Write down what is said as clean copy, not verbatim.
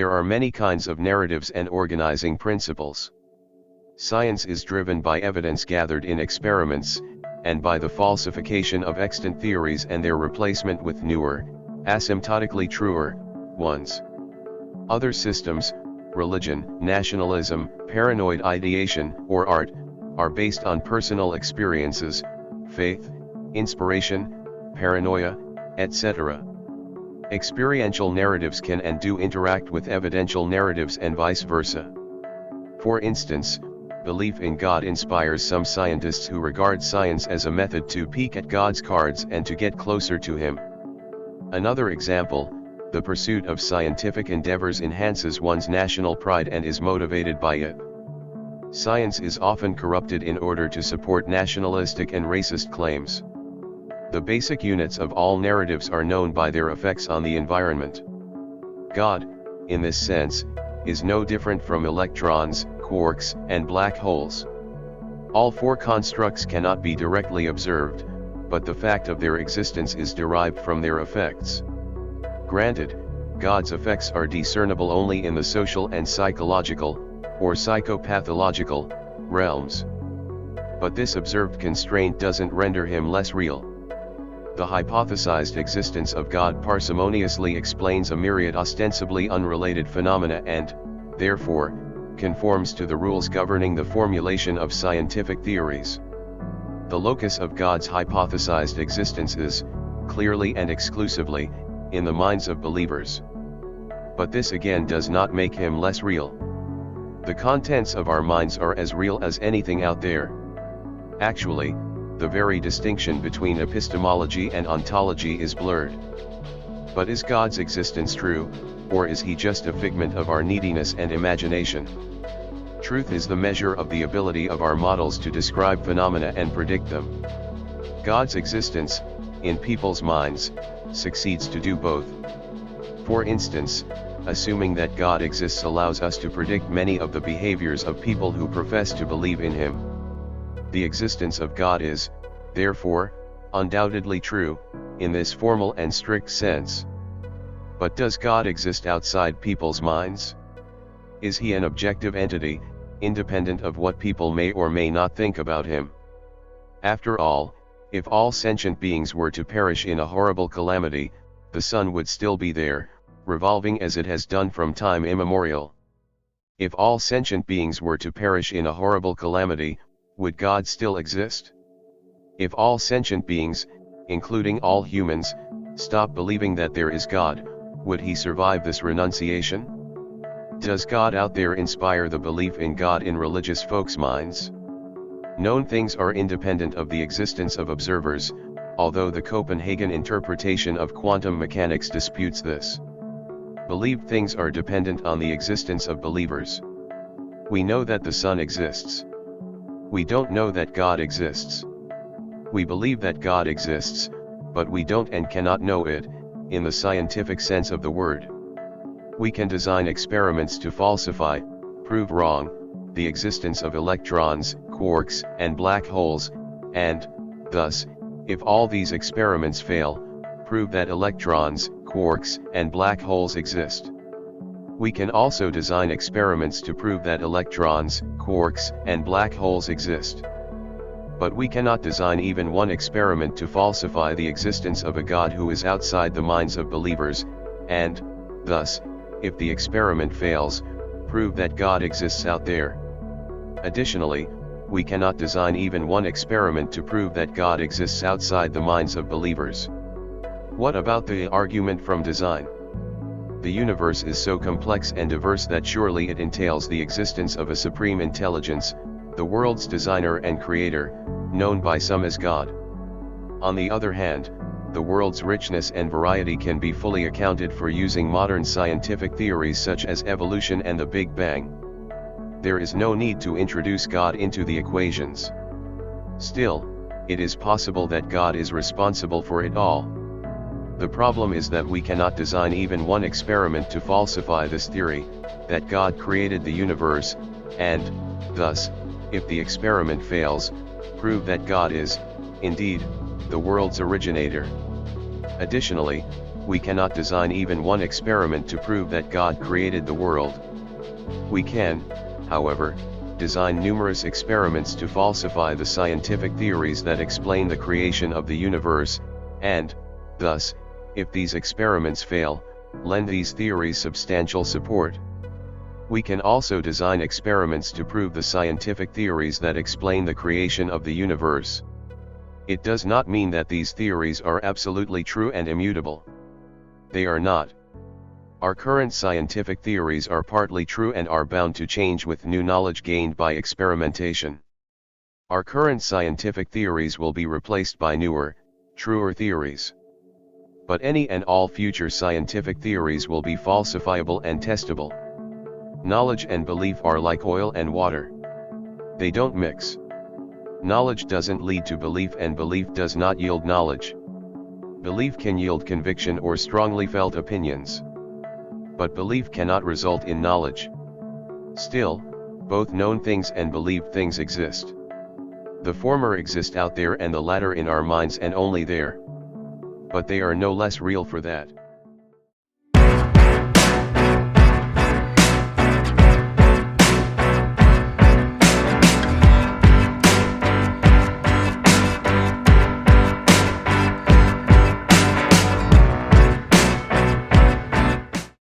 There are many kinds of narratives and organizing principles. Science is driven by evidence gathered in experiments, and by the falsification of extant theories and their replacement with newer, asymptotically truer ones. Other systems, religion, nationalism, paranoid ideation, or art, are based on personal experiences, faith, inspiration, paranoia, etc. Experiential narratives can and do interact with evidential narratives and vice versa. For instance, belief in God inspires some scientists who regard science as a method to peek at God's cards and to get closer to Him. Another example, the pursuit of scientific endeavors enhances one's national pride and is motivated by it. Science is often corrupted in order to support nationalistic and racist claims. The basic units of all narratives are known by their effects on the environment. God, in this sense, is no different from electrons, quarks, and black holes. All four constructs cannot be directly observed, but the fact of their existence is derived from their effects. Granted, God's effects are discernible only in the social and psychological, or psychopathological, realms. But this observed constraint doesn't render him less real. The hypothesized existence of God parsimoniously explains a myriad ostensibly unrelated phenomena and, therefore, conforms to the rules governing the formulation of scientific theories. The locus of God's hypothesized existence is, clearly and exclusively, in the minds of believers. But this again does not make him less real. The contents of our minds are as real as anything out there. Actually, the very distinction between epistemology and ontology is blurred. But is God's existence true, or is he just a figment of our neediness and imagination? Truth is the measure of the ability of our models to describe phenomena and predict them. God's existence, in people's minds, succeeds to do both. For instance, assuming that God exists allows us to predict many of the behaviors of people who profess to believe in him. The existence of God is, therefore, undoubtedly true, in this formal and strict sense. But does God exist outside people's minds? Is he an objective entity, independent of what people may or may not think about him? After all, if all sentient beings were to perish in a horrible calamity, the sun would still be there, revolving as it has done from time immemorial. If all sentient beings were to perish in a horrible calamity, would God still exist? If all sentient beings, including all humans, stop believing that there is God, would he survive this renunciation? Does God out there inspire the belief in God in religious folks' minds? Known things are independent of the existence of observers, although the Copenhagen interpretation of quantum mechanics disputes this. Believed things are dependent on the existence of believers. We know that the sun exists. We don't know that God exists. We believe that God exists, but we don't and cannot know it, in the scientific sense of the word. We can design experiments to falsify, prove wrong, the existence of electrons, quarks, and black holes, and, thus, if all these experiments fail, prove that electrons, quarks, and black holes exist. We can also design experiments to prove that electrons, quarks, and black holes exist. But we cannot design even one experiment to falsify the existence of a God who is outside the minds of believers, and, thus, if the experiment fails, prove that God exists out there. Additionally, we cannot design even one experiment to prove that God exists outside the minds of believers. What about the argument from design? The universe is so complex and diverse that surely it entails the existence of a supreme intelligence, the world's designer and creator, known by some as God. On the other hand, the world's richness and variety can be fully accounted for using modern scientific theories such as evolution and the Big Bang. There is no need to introduce God into the equations. Still, it is possible that God is responsible for it all. The problem is that we cannot design even one experiment to falsify this theory, that God created the universe, and, thus, if the experiment fails, prove that God is, indeed, the world's originator. Additionally, we cannot design even one experiment to prove that God created the world. We can, however, design numerous experiments to falsify the scientific theories that explain the creation of the universe, and, thus, if these experiments fail, lend these theories substantial support. We can also design experiments to prove the scientific theories that explain the creation of the universe. It does not mean that these theories are absolutely true and immutable. They are not. Our current scientific theories are partly true and are bound to change with new knowledge gained by experimentation. Our current scientific theories will be replaced by newer, truer theories. But any and all future scientific theories will be falsifiable and testable. Knowledge and belief are like oil and water. They don't mix. Knowledge doesn't lead to belief and belief does not yield knowledge. Belief can yield conviction or strongly felt opinions. But belief cannot result in knowledge. Still, both known things and believed things exist. The former exist out there and the latter in our minds and only there. But they are no less real for that.